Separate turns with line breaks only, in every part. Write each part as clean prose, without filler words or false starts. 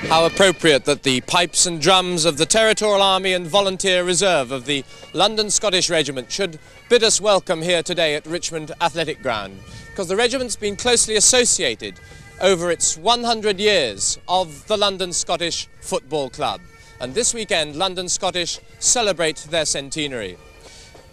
How appropriate that the pipes and drums of the Territorial Army and Volunteer Reserve of the London Scottish Regiment should bid us welcome here today at Richmond Athletic Ground, because the regiment's been closely associated over its 100 years of the London Scottish Football Club. And this weekend, London Scottish celebrate their centenary.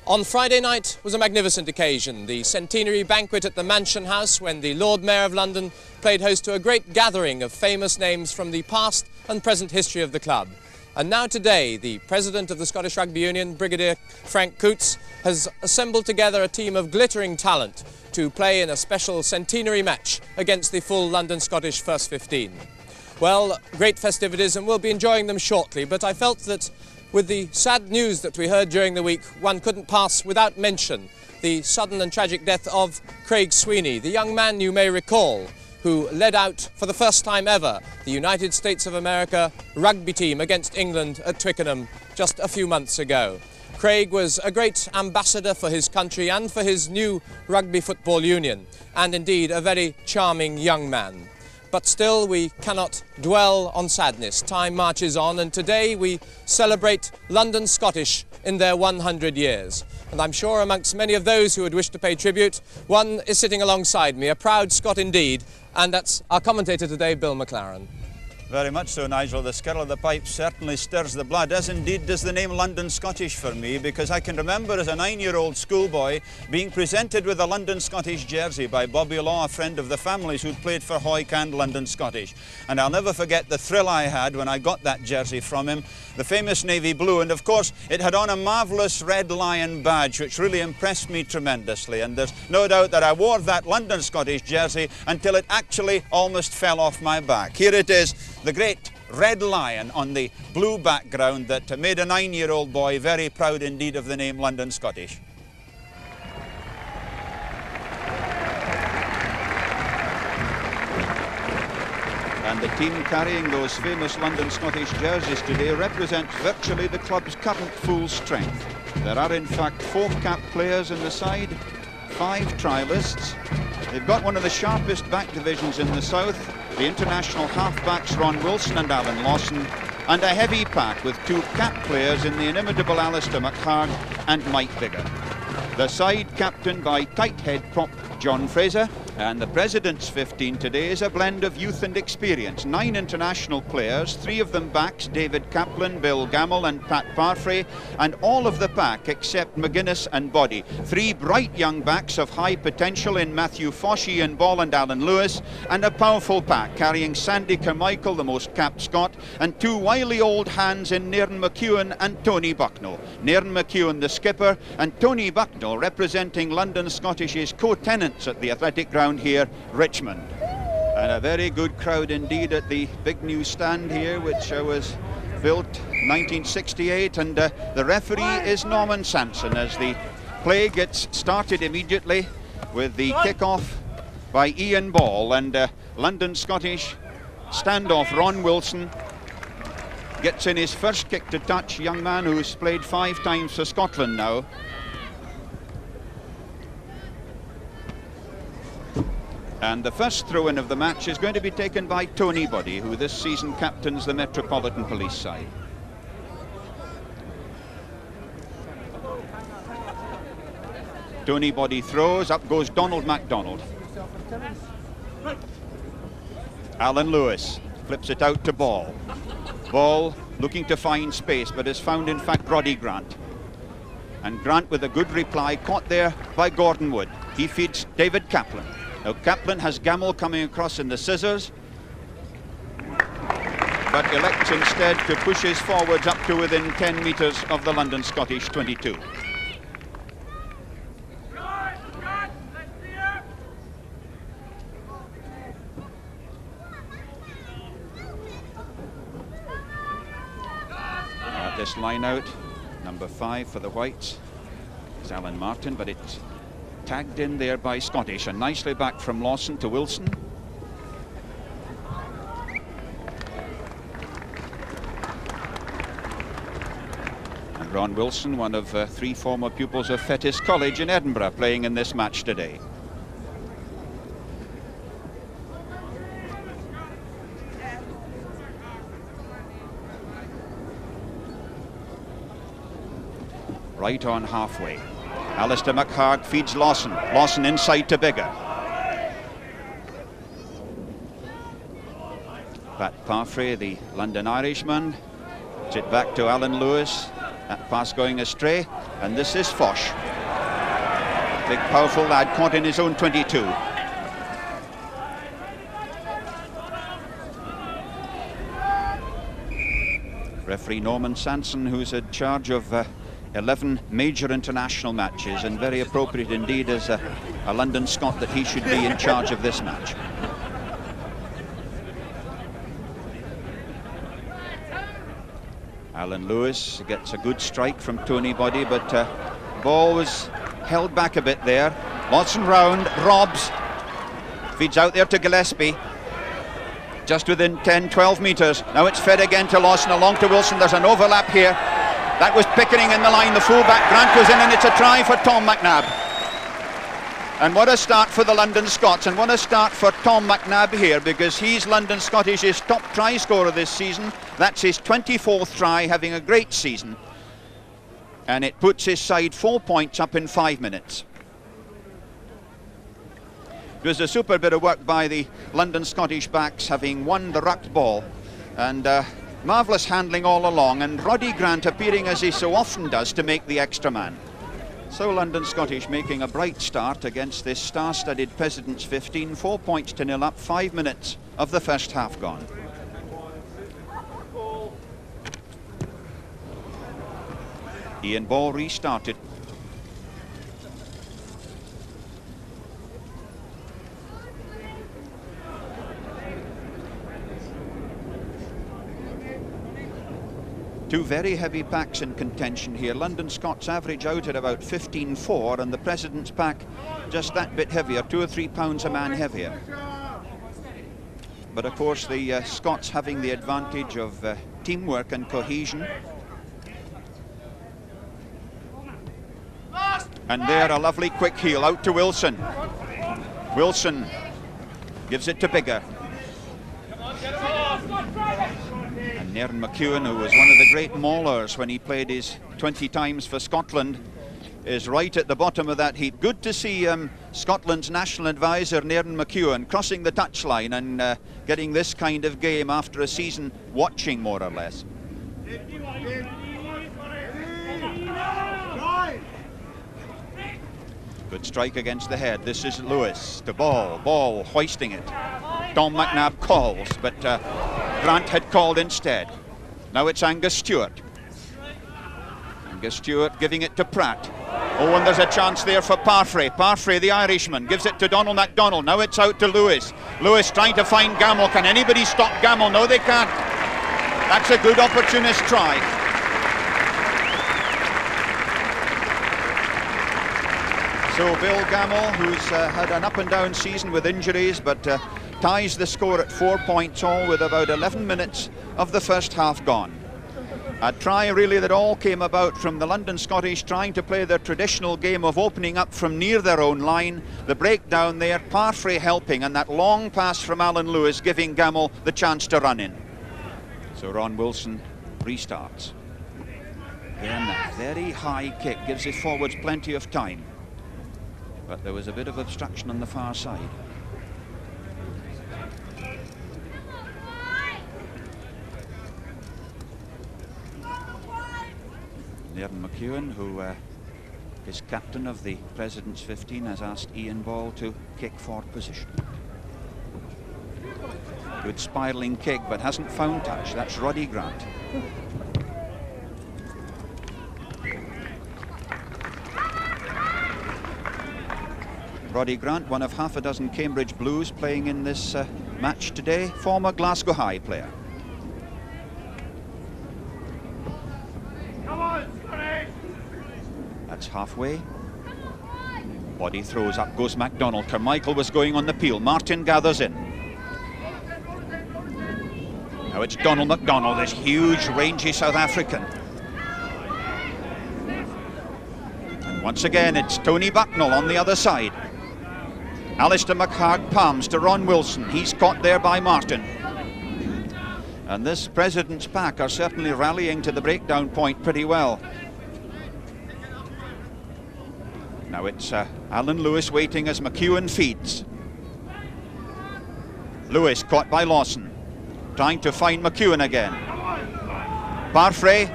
On Friday night was a magnificent occasion, the centenary banquet at the Mansion House, when the Lord Mayor of London played host to a great gathering of famous names from the past and present history of the club. And now today, the President of the Scottish Rugby Union, Brigadier Frank Coots, has assembled together a team of glittering talent to play in a special centenary match against the full London Scottish First 15. Well, great festivities, and we'll be enjoying them shortly, but I felt that with the sad news that we heard during the week, one couldn't pass without mention the sudden and tragic death of Craig Sweeney, the young man you may recall, who led out for the first time ever the United States of America rugby team against England at Twickenham just a few months ago. Craig was a great ambassador for his country and for his new rugby football union, and indeed a very charming young man. But still, we cannot dwell on sadness. Time marches on, and today we celebrate London Scottish in their 100 years. And I'm sure amongst many of those who would wish to pay tribute, one is sitting alongside me, a proud Scot indeed, and that's our commentator today, Bill McLaren.
Very much so, Nigel. The skirl of the pipe certainly stirs the blood, as indeed does the name London Scottish for me, because I can remember as a 9-year-old schoolboy being presented with a London Scottish jersey by Bobby Law, a friend of the family's who'd played for Hoyk and London Scottish. And I'll never forget the thrill I had when I got that jersey from him, the famous navy blue, and of course it had on a marvellous red lion badge which really impressed me tremendously, and there's no doubt that I wore that London Scottish jersey until it actually almost fell off my back. Here it is, the great red lion on the blue background that made a 9-year-old boy very proud indeed of the name London Scottish. And the team carrying those famous London Scottish jerseys today represents virtually the club's current full strength. There are in fact 4 cap players in the side, 5 trialists. They've got one of the sharpest back divisions in the south, the international halfbacks Ron Wilson and Alan Lawson, and a heavy pack with 2 cap players in the inimitable Alistair McHarg and Mike Bigger. The side captained by tight head prop John Fraser, and the President's 15 today is a blend of youth and experience. 9 international players, 3 of them backs, David Kaplan, Bill Gamble and Pat Parfrey, and all of the pack except McGuinness and Body. 3 bright young backs of high potential in Matthew Foshy and Ball and Alan Lewis, and a powerful pack carrying Sandy Carmichael, the most capped Scot, and 2 wily old hands in Nairn McEwen and Tony Bucknell. Nairn McEwen the skipper, and Tony Bucknell representing London Scottish's co-tenants at the athletic ground here, Richmond. And a very good crowd indeed at the big new stand here, which was built 1968, and the referee is Norman Sampson as the play gets started immediately with the kick-off by Ian Ball, and London Scottish standoff. Ron Wilson gets in his first kick to touch, young man who's played 5 times for Scotland now. And the first throw-in of the match is going to be taken by Tony Body, who this season captains the Metropolitan Police side. Tony Body throws, up goes Donald MacDonald. Alan Lewis flips it out to Ball. Ball looking to find space, but has found in fact Roddy Grant. And Grant with a good reply, caught there by Gordon Wood. He feeds David Kaplan. Now Kaplan has Gamble coming across in the scissors, but elects instead to push his forwards up to within 10 metres of the London Scottish 22. At this line out, number 5 for the Whites is Alan Martin, but it's tagged in there by Scottish, and nicely back from Lawson to Wilson. And Ron Wilson, one of 3 former pupils of Fettes College in Edinburgh, playing in this match today. right on halfway. Alistair McHarg feeds Lawson. Lawson inside to Bigger. Pat Parfrey, the London Irishman. It's it back to Alan Lewis. That pass going astray. And this is Foch. Big powerful lad caught in his own 22. Referee Norman Sanson, who's in charge of 11 major international matches, and very appropriate indeed as a London Scot that he should be in charge of this match. Alan Lewis gets a good strike from Tony Boddy, but ball was held back a bit there. Lawson round, Robs feeds out there to Gillespie, just within 10-12 metres. Now it's fed again to Lawson, along to Wilson. There's an overlap here. That was Pickering in the line. The fullback Grant goes in, and it's a try for Tom McNabb. And what a start for the London Scots, and what a start for Tom McNabb here, because he's London Scottish's top try scorer this season. That's his 24th try, having a great season, and it puts his side 4 points up in 5 minutes. It was a super bit of work by the London Scottish backs, having won the rucked ball, and marvellous handling all along, and Roddy Grant appearing as he so often does to make the extra man. So London Scottish making a bright start against this star-studded President's 15, 4 points to 0 up, 5 minutes of the first half gone. Ian Ball restarted. Two very heavy packs in contention here. London Scots average out at about 15.4, and the President's pack just that bit heavier, 2 or 3 pounds a man heavier. But of course the Scots having the advantage of teamwork and cohesion. And there a lovely quick heel out to Wilson. Wilson gives it to Bigger. And Nairn McEwen, who was one of the great maulers when he played his 20 times for Scotland, is right at the bottom of that heap. Good to see Scotland's national advisor Nairn McEwen crossing the touchline and getting this kind of game after a season watching, more or less. Good strike against the head. This is Lewis to Ball hoisting it. Tom McNabb calls, but Grant had called instead. Now it's Angus Stewart. Angus Stewart giving it to Pratt. Oh, and there's a chance there for Parfrey. Parfrey, the Irishman, gives it to Donald MacDonald. Now it's out to Lewis. Lewis trying to find Gamble. Can anybody stop Gamble? No, they can't. That's a good opportunist try. So Bill Gamble, who's had an up and down season with injuries, but ties the score at 4 points all with about 11 minutes of the first half gone. A try really that all came about from the London Scottish trying to play their traditional game of opening up from near their own line. The breakdown there, Parfrey helping, and that long pass from Alan Lewis giving Gamble the chance to run in. So Ron Wilson restarts. Then that very high kick gives his forwards plenty of time. But there was a bit of obstruction on the far side. Nairn McEwen, who is captain of the President's 15, has asked Ian Ball to kick for position. Good spiralling kick, but hasn't found touch. That's Roddy Grant. Roddy Grant, one of half a dozen Cambridge Blues playing in this match today, former Glasgow High player. That's halfway. Body throws, up goes MacDonald. Carmichael was going on the peel. Martin gathers in. Now it's Donald MacDonald, this huge, rangy South African. And once again, it's Tony Bucknell on the other side. Alistair McHarg palms to Ron Wilson. He's caught there by Martin. And this President's pack are certainly rallying to the breakdown point pretty well. Now it's Alan Lewis waiting as McEwen feeds. Lewis caught by Lawson, trying to find McEwen again. Parfrey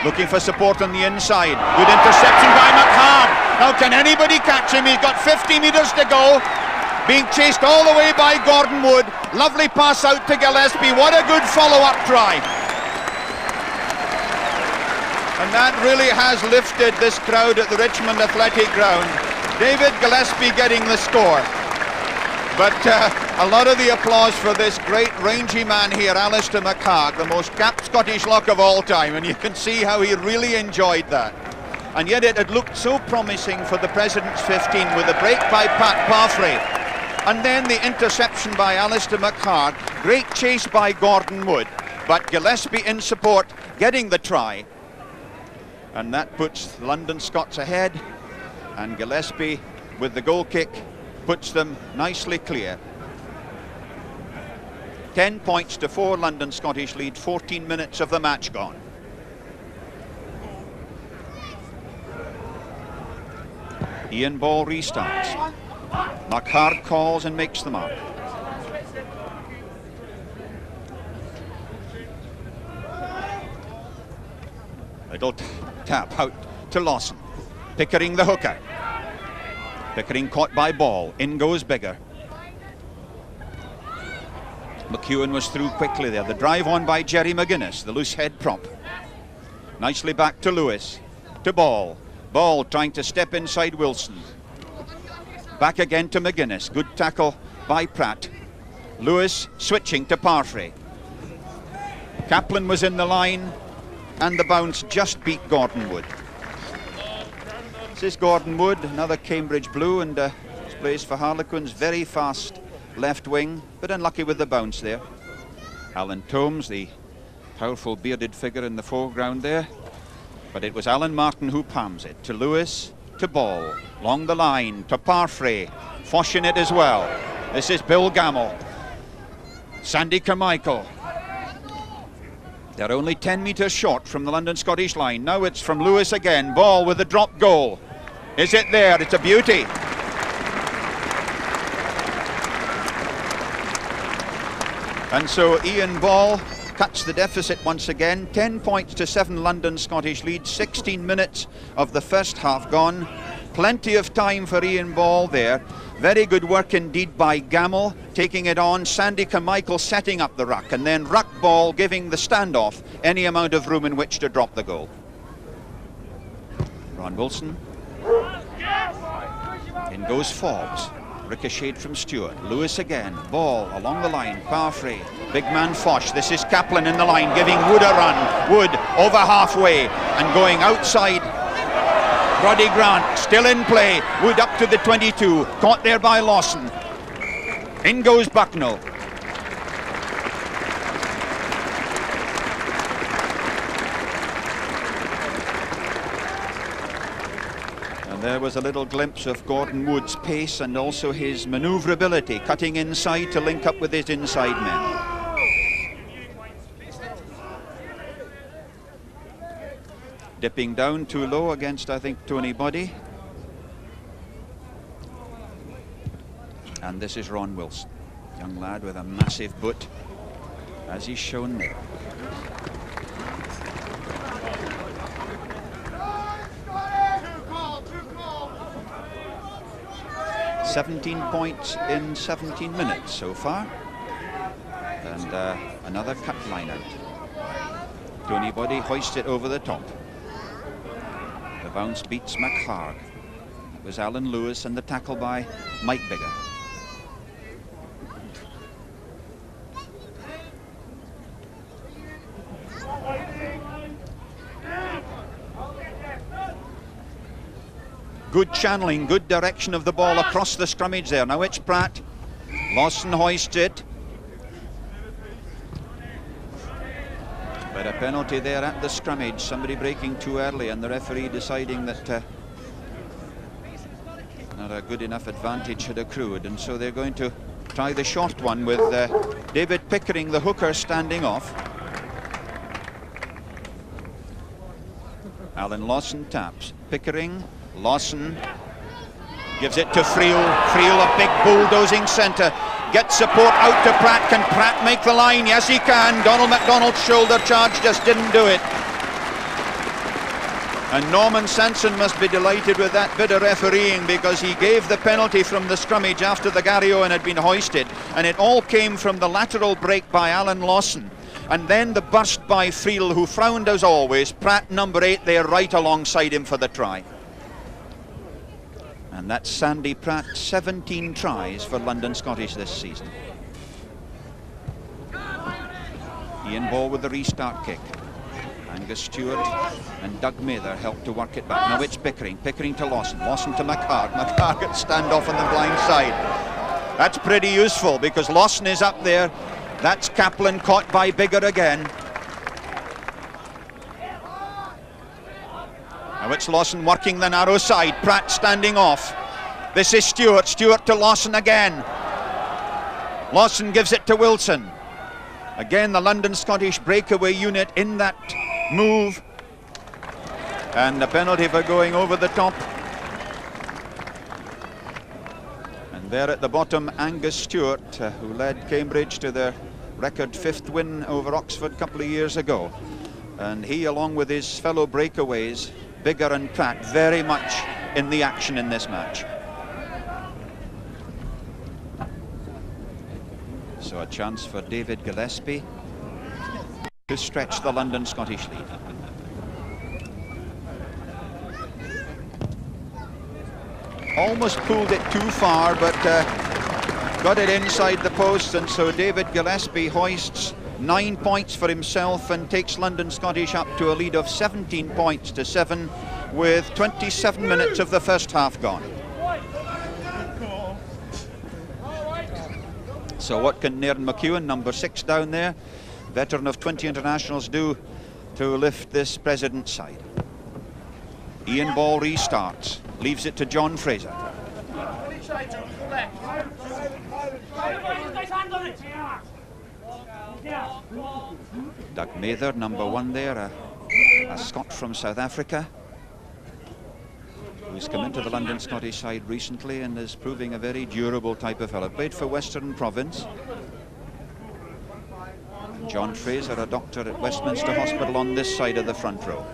looking for support on the inside. Good interception by McHarg. Now can anybody catch him? He's got 50 metres to go. Being chased all the way by Gordon Wood. Lovely pass out to Gillespie. What a good follow-up try. And that really has lifted this crowd at the Richmond Athletic Ground. David Gillespie getting the score. But a lot of the applause for this great rangy man here, Alistair McHarg, the most capped Scottish lock of all time, and you can see how he really enjoyed that. And yet it had looked so promising for the President's 15 with a break by Pat Parfrey. And then the interception by Alistair McHarg, great chase by Gordon Wood, but Gillespie in support, getting the try. And that puts the London Scots ahead, and Gillespie with the goal kick puts them nicely clear. 10 points to 4 London Scottish lead, 14 minutes of the match gone. Ian Ball restarts. McHarg calls and makes the mark. Little tap out to Lawson. Pickering the hooker. Pickering caught by Ball. In goes Bigger. McEwen was through quickly there. The drive on by Jerry McGuinness, the loose head prop. Nicely back to Lewis. To Ball. Ball trying to step inside Wilson. Back again to McGuinness. Good tackle by Pratt. Lewis switching to Parfrey. Kaplan was in the line, and the bounce just beat Gordon Wood. This is Gordon Wood, another Cambridge Blue, and plays for Harlequins. Very fast left wing, but unlucky with the bounce there. Alan Tomes, the powerful bearded figure in the foreground there. But it was Alan Martin who palms it to Lewis, to Ball, along the line, to Parfrey, Fosh in it as well. This is Bill Gamble. Sandy Carmichael. They're only 10 metres short from the London Scottish line. Now it's from Lewis again. Ball with the drop goal. Is it there? It's a beauty. And so Ian Ball cuts the deficit once again. 10 points to 7 London Scottish lead. 16 minutes of the first half gone. Plenty of time for Ian Ball there. Very good work indeed by Gamble, taking it on. Sandy Carmichael setting up the ruck, and then ruck Ball giving the standoff any amount of room in which to drop the goal. Ron Wilson. In goes Forbes. Ricocheted from Stewart. Lewis again. Ball along the line. Parfrey. Big man Fosh. This is Kaplan in the line, giving Wood a run. Wood over halfway and going outside. Roddy Grant still in play. Wood up to the 22. Caught there by Lawson. In goes Bucknell. And there was a little glimpse of Gordon Wood's pace and also his manoeuvrability, cutting inside to link up with his inside men. Dipping down too low against, I think, Tony Buddy. And this is Ron Wilson, young lad with a massive boot, as he's shown there. "17 points in 17 minutes so far, and another cut line out. Tony Buddy hoists it over the top. The bounce beats McHarg. It was Alan Lewis and the tackle by Mike Bigger. Good channeling, good direction of the ball across the scrummage there. Now it's Pratt. Lawson hoists it. But a penalty there at the scrummage. Somebody breaking too early and the referee deciding that not a good enough advantage had accrued. And so they're going to try the short one with David Pickering, the hooker, standing off. Alan Lawson taps. Pickering Lawson gives it to Friel. Friel, a big bulldozing centre. Gets support out to Pratt. Can Pratt make the line? Yes, he can. Donald MacDonald's shoulder charge just didn't do it. And Norman Sanson must be delighted with that bit of refereeing, because he gave the penalty from the scrummage after the Gary Owen had been hoisted, and it all came from the lateral break by Alan Lawson. And then the burst by Friel, who frowned as always. Pratt, number 8, there right alongside him for the try. And that's Sandy Pratt, 17 tries for London Scottish this season. Ian Ball with the restart kick. Angus Stewart and Doug Mather helped to work it back. Now it's Pickering. Pickering to Lawson. Lawson to McHarg. McHarg gets standoff on the blind side. That's pretty useful, because Lawson is up there. That's Kaplan caught by Biggar again. Now it's Lawson working the narrow side. Pratt standing off. This is Stewart. Stewart to Lawson again. Lawson gives it to Wilson. Again, the London Scottish breakaway unit in that move. And a penalty for going over the top. And there at the bottom, Angus Stewart, who led Cambridge to their record 5th win over Oxford a couple of years ago. And he, along with his fellow breakaways, Biggar and Pratt, very much in the action in this match. So a chance for David Gillespie to stretch the London Scottish lead. Almost pulled it too far, but got it inside the post, and so David Gillespie hoists 9 points for himself and takes London Scottish up to a lead of 17 points to 7 with 27 minutes of the first half gone. So what can Nairn McEwen, number 6 down there, veteran of 20 internationals, do to lift this President's side? Ian Ball restarts, leaves it to John Fraser. Doug Mather, number 1 there, a Scot from South Africa, who's come into the London Scottish side recently and is proving a very durable type of fellow. Played for Western Province. John Fraser, a doctor at Westminster Hospital, on this side of the front row.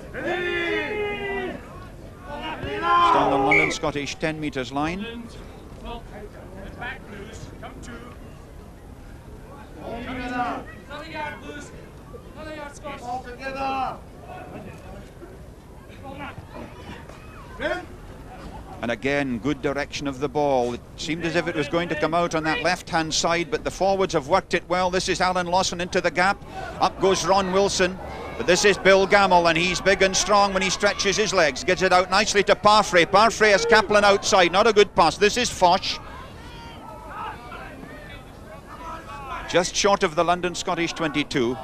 Just on the London Scottish 10 metres line. And again, good direction of the ball. It seemed as if it was going to come out on that left-hand side, but the forwards have worked it well. This is Alan Lawson into the gap. Up goes Ron Wilson. But this is Bill Gamble, and he's big and strong when he stretches his legs. Gets it out nicely to Parfrey. Parfrey has Kaplan outside. Not a good pass. This is Foch. Just short of the London Scottish 22.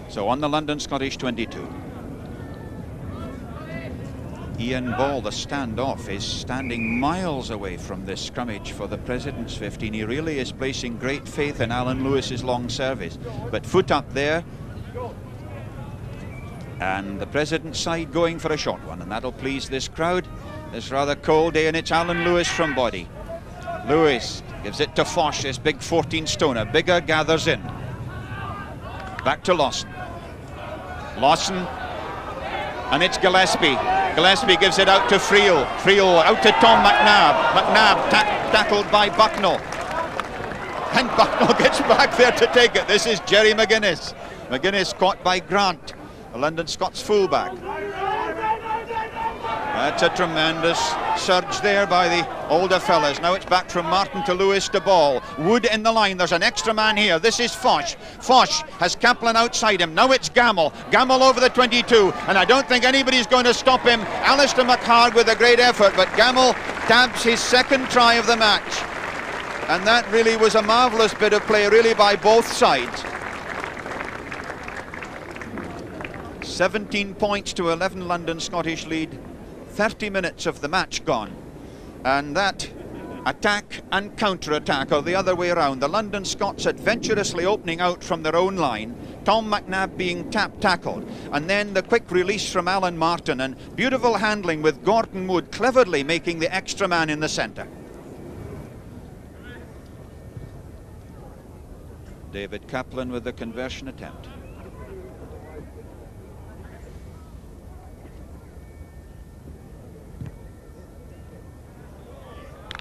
So on the London Scottish 22. Ian Ball, the standoff, is standing miles away from this scrummage for the President's 15. He really is placing great faith in Alan Lewis's long service. But foot up there. And the President's side going for a short one, and that'll please this crowd. This rather cold day, and it's Alan Lewis from body. Lewis gives it to Foch, this big 14-stoner. Biggar gathers in. Back to Lawson. Lawson, and it's Gillespie. Gillespie gives it out to Friel. Friel out to Tom McNabb. McNabb tackled by Bucknell. And Bucknell gets back there to take it. This is Jerry McGuinness. McGuinness caught by Grant, the London Scots fullback. That's a tremendous surge there by the older fellas. Now it's back from Martin to Lewis to Ball. Wood in the line. There's an extra man here. This is Foch. Foch has Kaplan outside him. Now it's Gamble. Gamble over the 22. And I don't think anybody's going to stop him. Alistair McHarg with a great effort. But Gamble tabs his second try of the match. And that really was a marvellous bit of play, really, by both sides. 17 points to 11 London Scottish lead. 30 minutes of the match gone, and that Attack and counter-attack, or the other way around. The London Scots adventurously opening out from their own line. Tom McNabb being tackled. And then the quick release from Alan Martin, and beautiful handling with Gordon Wood cleverly making the extra man in the centre. David Kaplan with the conversion attempt.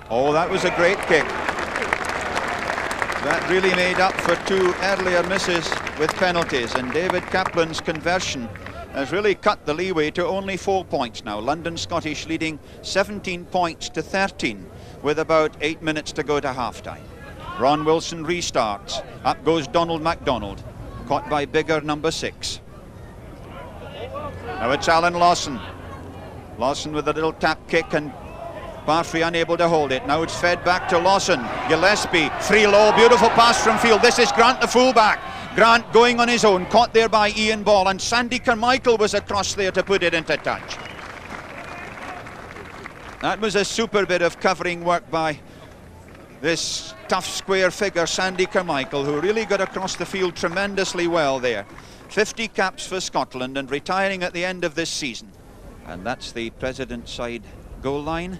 Oh, that was a great kick. That really made up for two earlier misses with penalties, and David Kaplan's conversion has really cut the leeway to only 4 points now. London Scottish leading 17 points to 13 with about 8 minutes to go to half-time. Ron Wilson restarts. Up goes Donald MacDonald, caught by bigger number 6. Now it's Alan Lawson. Lawson with a little tap kick, and Parfrey unable to hold it. Now it's fed back to Lawson. Gillespie, free low, beautiful pass from field. This is Grant, the fullback. Grant going on his own, caught there by Ian Ball, and Sandy Carmichael was across there to put it into touch. That was a super bit of covering work by this tough square figure, Sandy Carmichael, who really got across the field tremendously well there. 50 caps for Scotland and retiring at the end of this season. And that's the President's side goal line.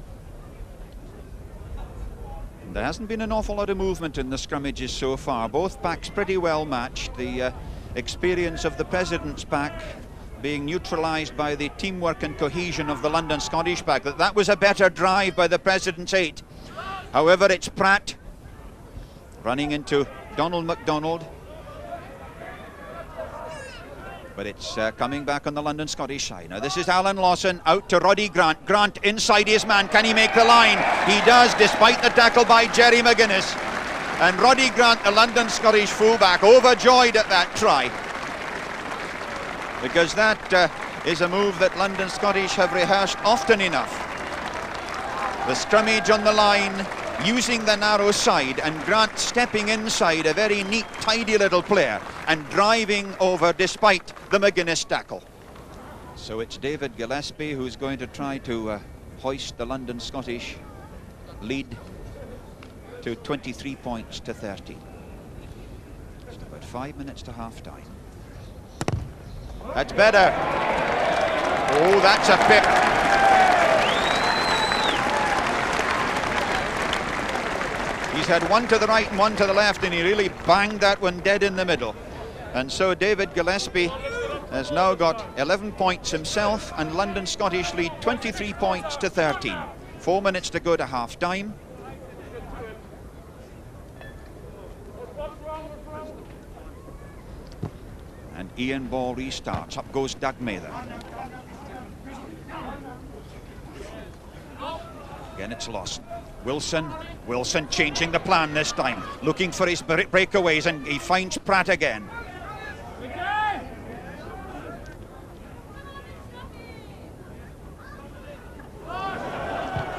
There hasn't been an awful lot of movement in the scrummages so far. Both packs pretty well matched. The experience of the President's pack being neutralised by the teamwork and cohesion of the London Scottish pack. That was a better drive by the President's 8. However, it's Pratt running into Donald MacDonald. But it's coming back on the London Scottish side. Now this is Alan Lawson out to Roddy Grant. Grant inside his man. Can he make the line? He does, despite the tackle by Jerry McGuinness. And Roddy Grant, the London Scottish fullback, overjoyed at that try, because that is a move that London Scottish have rehearsed often enough. The scrummage on the line, using the narrow side, and Grant stepping inside, a very neat, tidy little player, and driving over despite the McGuinness tackle. So it's David Gillespie who's going to try to hoist the London Scottish lead to 23 points to 13. Just about 5 minutes to half-time. That's better. Oh, that's a pip. He's had one to the right and one to the left, and he really banged that one dead in the middle. And so David Gillespie has now got 11 points himself, and London Scottish lead 23 points to 13. 4 minutes to go to half-time. And Ian Ball restarts. Up goes Doug Mather. Again, it's Lawson. Wilson changing the plan this time, looking for his breakaways, and he finds Pratt again.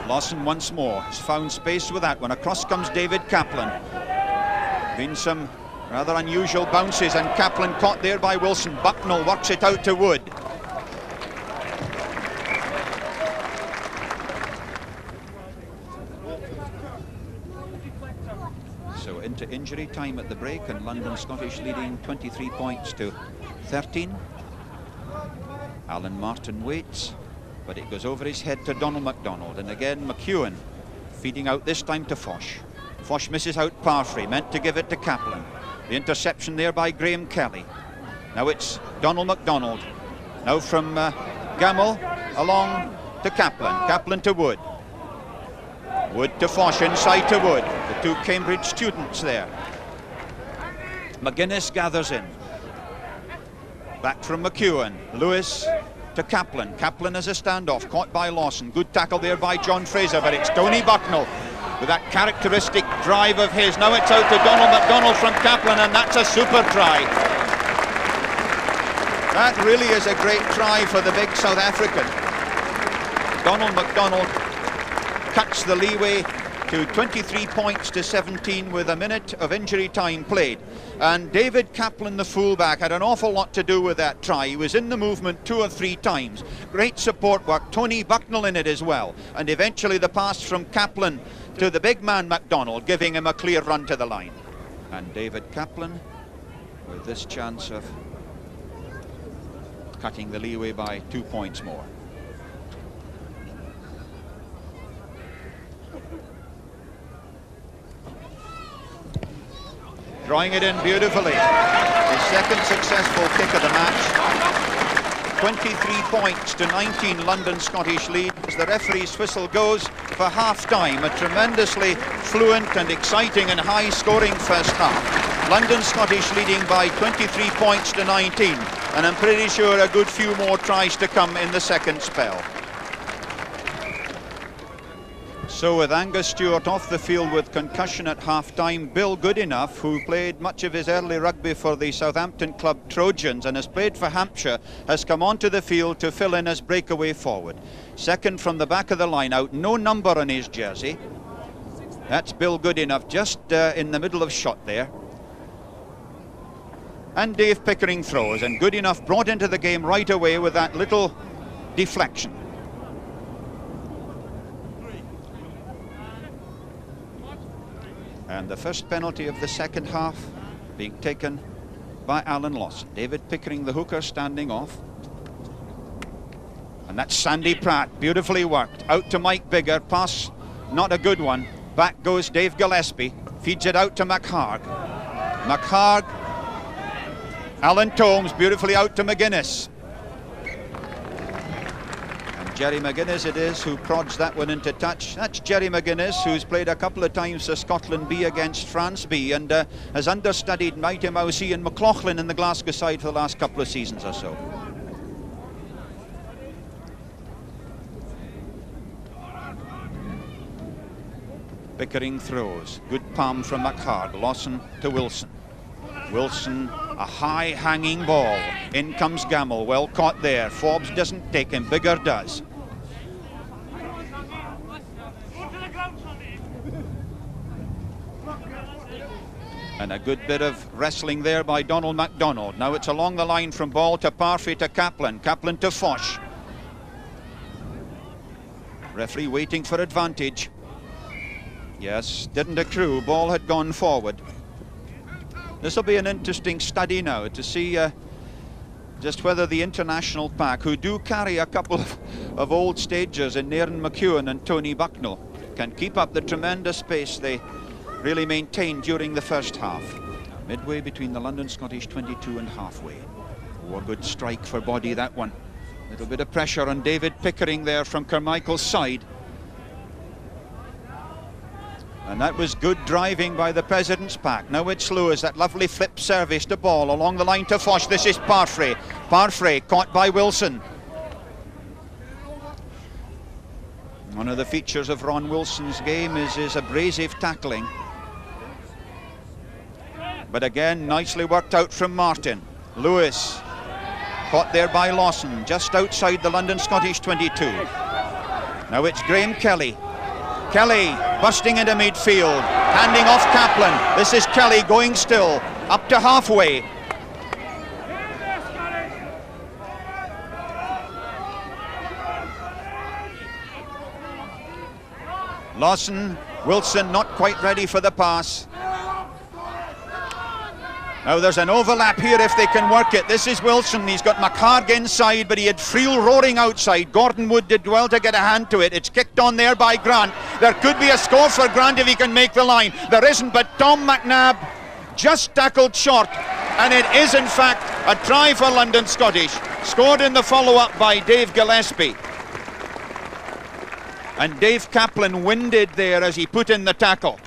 Lawson once more has found space with that one. Across comes David Kaplan. Been some rather unusual bounces, and Kaplan caught there by Wilson. Bucknell works it out to Wood. So into injury time at the break, and London Scottish leading 23 points to 13. Alan Martin waits, but it goes over his head to Donald MacDonald, and again McEwen feeding out, this time to Foch. Foch misses out Parfrey, meant to give it to Kaplan. The interception there by Graham Kelly. Now it's Donald MacDonald. Now from Gamble along to Kaplan. Kaplan to Wood. Wood to Foch, inside to Wood. The two Cambridge students there. McGuinness gathers in. Back from McEwen. Lewis to Kaplan. Kaplan has a standoff, caught by Lawson. Good tackle there by John Fraser, but it's Tony Bucknell with that characteristic drive of his. Now it's out to Donald MacDonald from Kaplan, and that's a super try. That really is a great try for the big South African. Donald MacDonald cuts the leeway to 23 points to 17 with a minute of injury time played. And David Kaplan, the fullback, had an awful lot to do with that try. He was in the movement 2 or 3 times. Great support work. Tony Bucknell in it as well. And eventually the pass from Kaplan to the big man MacDonald, giving him a clear run to the line. And David Kaplan with this chance of cutting the leeway by 2 points more. Drawing it in beautifully. His second successful kick of the match. 23 points to 19 London Scottish lead as the referee's whistle goes for half-time. A tremendously fluent and exciting and high-scoring first half. London Scottish leading by 23 points to 19, and I'm pretty sure a good few more tries to come in the second spell. So with Angus Stewart off the field with concussion at half-time, Bill Goodenough, who played much of his early rugby for the Southampton club Trojans and has played for Hampshire, has come onto the field to fill in as breakaway forward. Second from the back of the line out, no number on his jersey. That's Bill Goodenough, just in the middle of shot there. And Dave Pickering throws, and Goodenough brought into the game right away with that little deflection. And the first penalty of the second half being taken by Alan Lawson. David Pickering, the hooker, standing off. And that's Sandy Pratt, beautifully worked. Out to Mike Bigger, pass not a good one. Back goes Dave Gillespie, feeds it out to McHarg. McHarg, Alan Tomes, beautifully out to McGuinness. Jerry McGuinness it is who prods that one into touch. That's Jerry McGuinness, who's played a couple of times for Scotland B against France B and has understudied Mighty Mouse Ian McLaughlin in the Glasgow side for the last couple of seasons or so. Pickering throws. Good palm from McHarg. Lawson to Wilson. Wilson, a high hanging ball. In comes Gamble, well caught there. Forbes doesn't take him, Bigger does. And a good bit of wrestling there by Donald MacDonald. Now it's along the line from Ball to Parfrey to Kaplan. Kaplan to Foch. Referee waiting for advantage. Yes, didn't accrue. Ball had gone forward. This will be an interesting study now to see just whether the international pack, who do carry a couple of old stagers in Nairn McEwen and Tony Bucknell, can keep up the tremendous pace they really maintained during the first half. Midway between the London Scottish 22 and halfway. Oh, a good strike for body, that one. A little bit of pressure on David Pickering there from Carmichael's side. And that was good driving by the President's pack. Now it's Lewis, that lovely flip service to Ball along the line to Foch. This is Parfrey. Parfrey caught by Wilson. One of the features of Ron Wilson's game is his abrasive tackling. But again, nicely worked out from Martin. Lewis, caught there by Lawson, just outside the London Scottish 22. Now it's Graham Kelly. Kelly busting into midfield, handing off Kaplan. This is Kelly going still, up to halfway. Lawson, Wilson not quite ready for the pass. Now there's an overlap here if they can work it. This is Wilson, he's got McHarg inside, but he had Friel roaring outside. Gordon Wood did well to get a hand to it. It's kicked on there by Grant. There could be a score for Grant if he can make the line. There isn't, but Tom McNabb just tackled short. And it is in fact a try for London Scottish. Scored in the follow-up by Dave Gillespie. And Dave Kaplan winded there as he put in the tackle.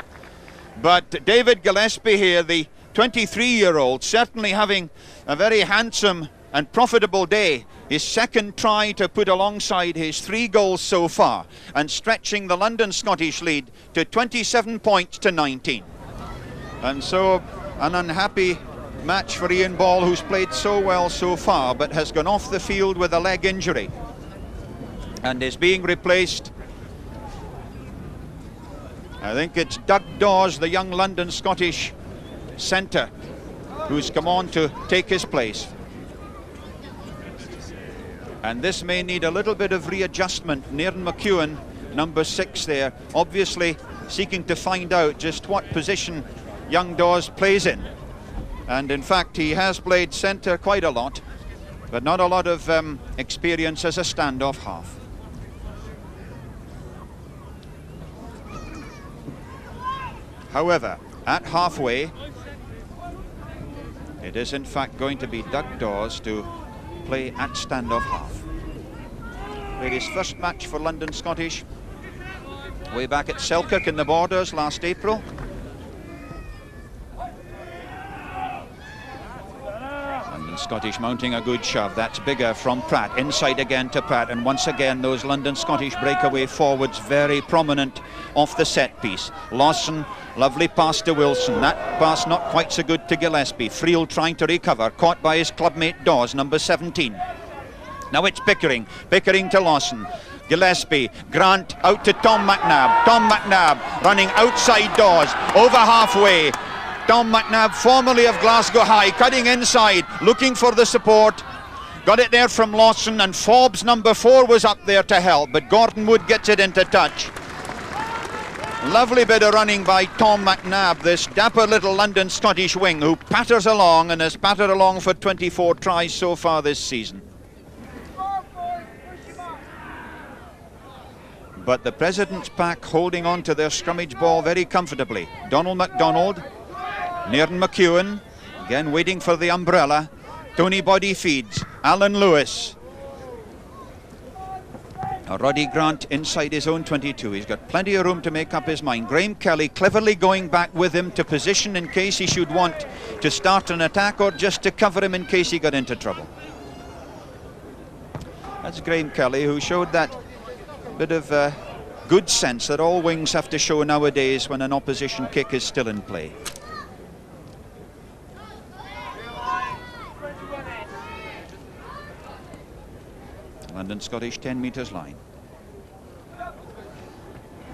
But David Gillespie here, the 23-year-old, certainly having a very handsome and profitable day. His second try to put alongside his 3 goals so far, and stretching the London Scottish lead to 27 points to 19. And so an unhappy match for Ian Ball, who's played so well so far but has gone off the field with a leg injury and is being replaced I think it's Doug Dawes, the young London Scottish centre, who's come on to take his place. And this may need a little bit of readjustment. Nairn McEwen, number 6 there, obviously seeking to find out just what position young Dawes plays in. And in fact, he has played centre quite a lot, but not a lot of experience as a standoff half. However, at halfway, it is in fact going to be Doug Dawes to play at standoff half. Played his first match for London Scottish way back at Selkirk in the Borders last April. London Scottish mounting a good shove. That's bigger from Pratt. Inside again to Pratt, and once again those London Scottish breakaway forwards very prominent off the set piece. Lawson, lovely pass to Wilson. That pass not quite so good to Gillespie. Friel trying to recover, caught by his clubmate Dawes, number 17. Now it's Pickering. Pickering to Lawson. Gillespie, Grant out to Tom McNabb. Tom McNabb running outside Dawes, over halfway. Tom McNabb, formerly of Glasgow High, cutting inside, looking for the support. Got it there from Lawson, and Forbes, number 4, was up there to help, but Gordon Wood gets it into touch. Lovely bit of running by Tom McNabb, this dapper little London Scottish wing who patters along and has pattered along for 24 tries so far this season. But the President's pack holding on to their scrummage ball very comfortably. Donald MacDonald, Nairn McEwen, again waiting for the umbrella. Tony Boddy feeds, Alan Lewis. Roddy Grant inside his own 22. He's got plenty of room to make up his mind. Graham Kelly cleverly going back with him to position in case he should want to start an attack or just to cover him in case he got into trouble. That's Graham Kelly, who showed that bit of good sense that all wings have to show nowadays when an opposition kick is still in play. London Scottish 10 metres line.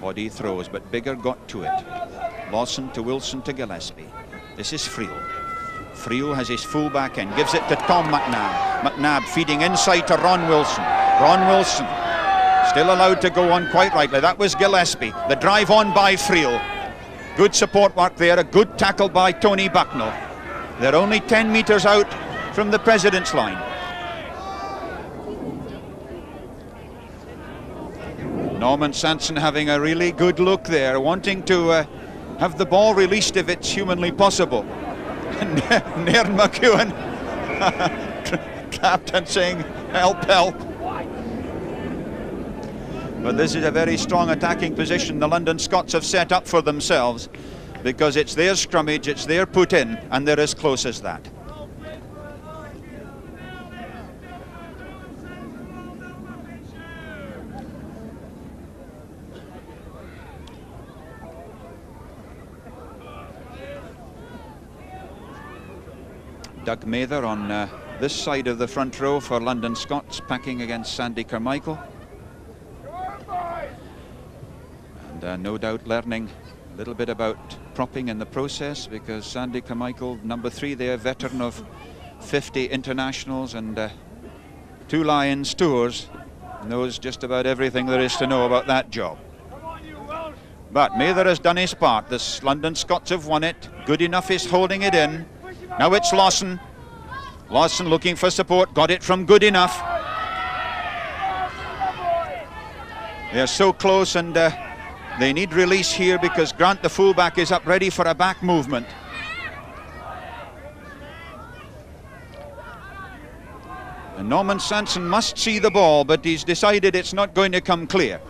Body throws, but Bigger got to it. Lawson to Wilson to Gillespie. This is Friel. Friel has his full back end, gives it to Tom McNabb. McNabb feeding inside to Ron Wilson. Ron Wilson still allowed to go on quite rightly. That was Gillespie. The drive on by Friel. Good support work there. A good tackle by Tony Bucknell. They're only 10 metres out from the President's line. Norman Sanson having a really good look there, wanting to have the ball released if it's humanly possible. Nairn McEwen trapped and saying, help, help. But this is a very strong attacking position the London Scots have set up for themselves, because it's their scrummage, it's their put in, and they're as close as that. Doug Mather on this side of the front row for London Scots, packing against Sandy Carmichael. And no doubt learning a little bit about propping in the process, because Sandy Carmichael, number 3 there, veteran of 50 internationals and 2 Lions tours, knows just about everything there is to know about that job. But Mather has done his part. The London Scots have won it. Good enough is holding it in. Now it's Lawson. Lawson looking for support, got it from Good Enough. They're so close, and they need release here because Grant, the fullback, is up ready for a back movement. And Norman Sanson must see the ball, but he's decided it's not going to come clear.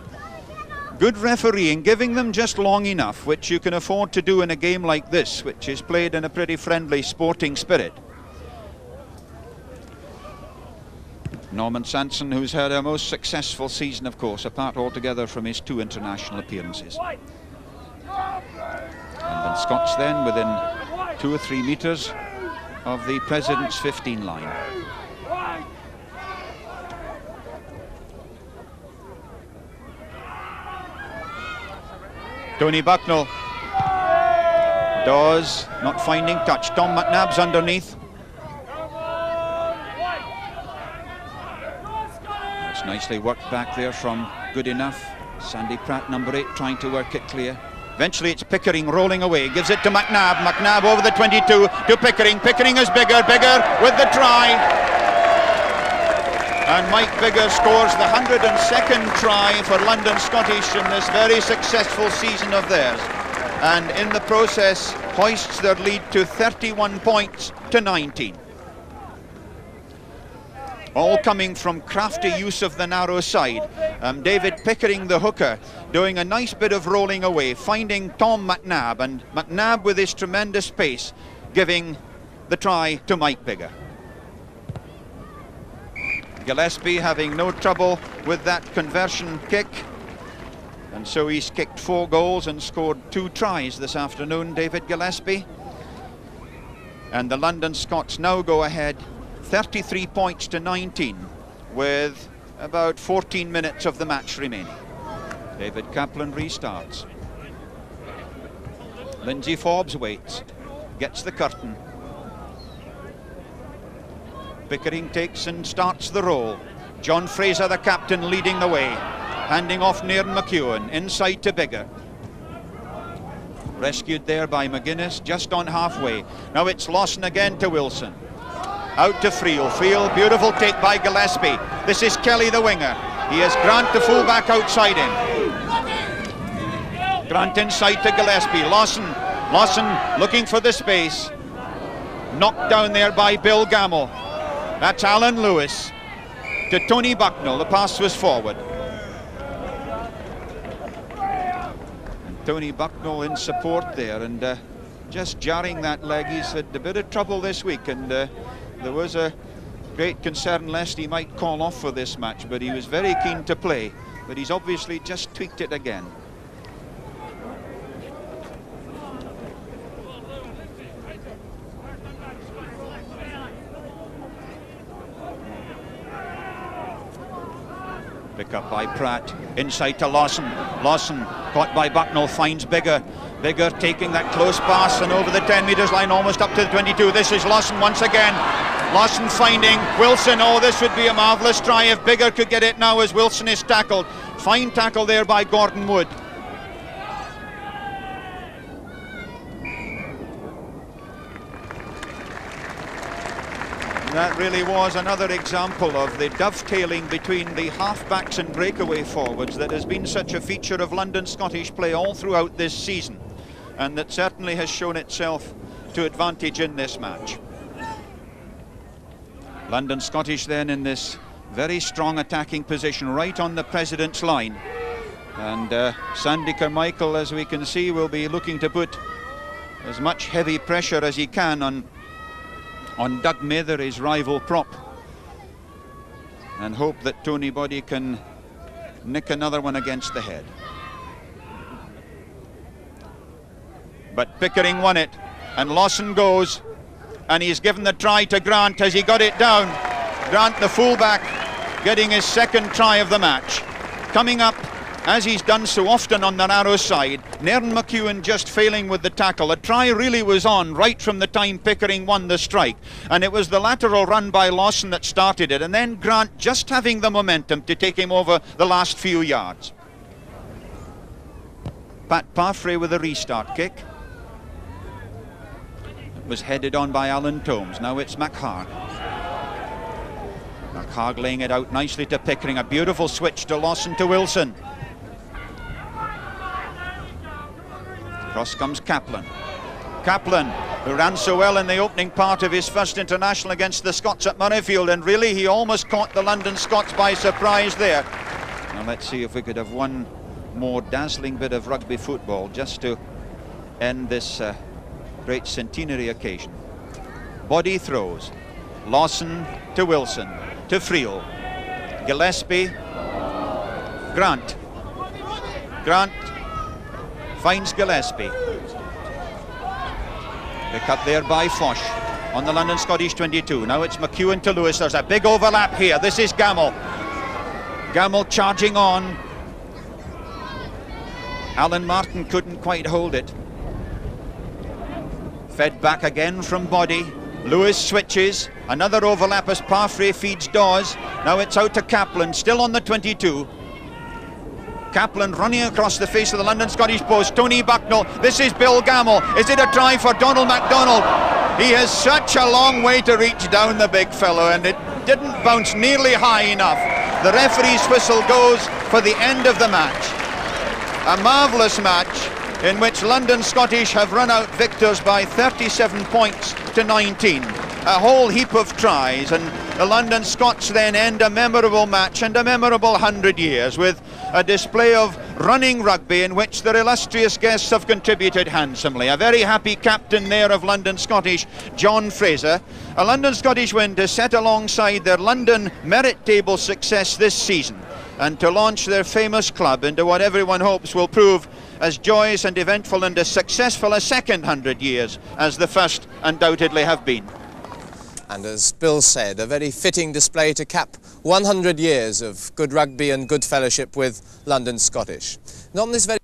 Good refereeing, giving them just long enough, which you can afford to do in a game like this, which is played in a pretty friendly sporting spirit. Norman Sanson, who's had a most successful season, of course, apart altogether from his 2 international appearances. London Scots then within 2 or 3 metres of the President's 15 line. Tony Bucknell. Dawes not finding touch. Tom McNabb's underneath. It's nicely worked back there from Good Enough. Sandy Pratt, number 8, trying to work it clear. Eventually it's Pickering rolling away, gives it to McNabb. McNabb over the 22 to Pickering. Pickering is Biggar with the try. And Mike Biggar scores the 102nd try for London Scottish in this very successful season of theirs. And in the process hoists their lead to 31 points to 19. All coming from crafty use of the narrow side. David Pickering, the hooker, doing a nice bit of rolling away, finding Tom McNabb, and McNabb with his tremendous pace giving the try to Mike Biggar. Gillespie having no trouble with that conversion kick, and so he's kicked 4 goals and scored 2 tries this afternoon, David Gillespie. And the London Scots now go ahead 33 points to 19 with about 14 minutes of the match remaining. David Kaplan restarts. Lindsay Forbes waits, gets the curtain. Pickering takes and starts the roll. John Fraser, the captain, leading the way, handing off Nairn McEwen, inside to Biggar. Rescued there by McGuinness, just on halfway. Now it's Lawson again to Wilson. Out to Friel. Friel, beautiful take by Gillespie. This is Kelly, the winger. He has Grant, the fullback, outside him. Grant inside to Gillespie. Lawson looking for the space. Knocked down there by Bill Gamble. That's Alan Lewis to Tony Bucknell. The pass was forward. And Tony Bucknell in support there, and just jarring that leg. He's had a bit of trouble this week, and there was a great concern lest he might call off for this match, but he was very keen to play, but he's obviously just tweaked it again. Pick up by Pratt, inside to Lawson. Lawson, caught by Bucknell, finds Biggar. Biggar taking that close pass and over the 10 metres line, almost up to the 22. This is Lawson once again. Lawson finding Wilson. Oh, this would be a marvellous try if Biggar could get it now as Wilson is tackled. Fine tackle there by Gordon Wood. That really was another example of the dovetailing between the half-backs and breakaway forwards that has been such a feature of London Scottish play all throughout this season, and that certainly has shown itself to advantage in this match. London Scottish then in this very strong attacking position right on the President's line, and Sandy Carmichael, as we can see, will be looking to put as much heavy pressure as he can on Doug Mather, his rival prop, and hope that Tony Boddy can nick another one against the head. But Pickering won it, and Lawson goes, and he's given the try to Grant as he got it down. Grant, the fullback, getting his 2nd try of the match. Coming up, as he's done so often on the narrow side, Nairn McEwen just failing with the tackle. The try really was on right from the time Pickering won the strike, and it was the lateral run by Lawson that started it, and then Grant just having the momentum to take him over the last few yards. Pat Parfrey with a restart kick. It was headed on by Alan Tomes. Now it's McHarg. McHarg laying it out nicely to Pickering. A beautiful switch to Lawson to Wilson. Across comes Kaplan. Kaplan, who ran so well in the opening part of his first international against the Scots at Murrayfield, and really he almost caught the London Scots by surprise there. Now let's see if we could have one more dazzling bit of rugby football just to end this great centenary occasion. Boddy throws. Lawson to Wilson, to Friel. Gillespie. Grant. Grant finds Gillespie. Pick up there by Foch on the London Scottish 22. Now it's McEwen to Lewis. There's a big overlap here. This is Gamble. Gamble charging on. Alan Martin couldn't quite hold it. Fed back again from Body. Lewis switches. Another overlap as Parfrey feeds Dawes. Now it's out to Kaplan, still on the 22. Kaplan running across the face of the London Scottish post. Tony Bucknell. This is Bill Gamble. Is it a try for Donald MacDonald? He has such a long way to reach down, the big fellow, and it didn't bounce nearly high enough. The referee's whistle goes for the end of the match. A marvellous match in which London Scottish have run out victors by 37 points to 19. A whole heap of tries, and the London Scots then end a memorable match and a memorable 100 years with a display of running rugby in which their illustrious guests have contributed handsomely. A very happy captain there of London Scottish, John Fraser. A London Scottish win to set alongside their London merit table success this season and to launch their famous club into what everyone hopes will prove as joyous and eventful and as successful a second 100 years as the first undoubtedly have been.
And as Bill said, a very fitting display to cap 100 years of good rugby and good fellowship with London Scottish. And on this very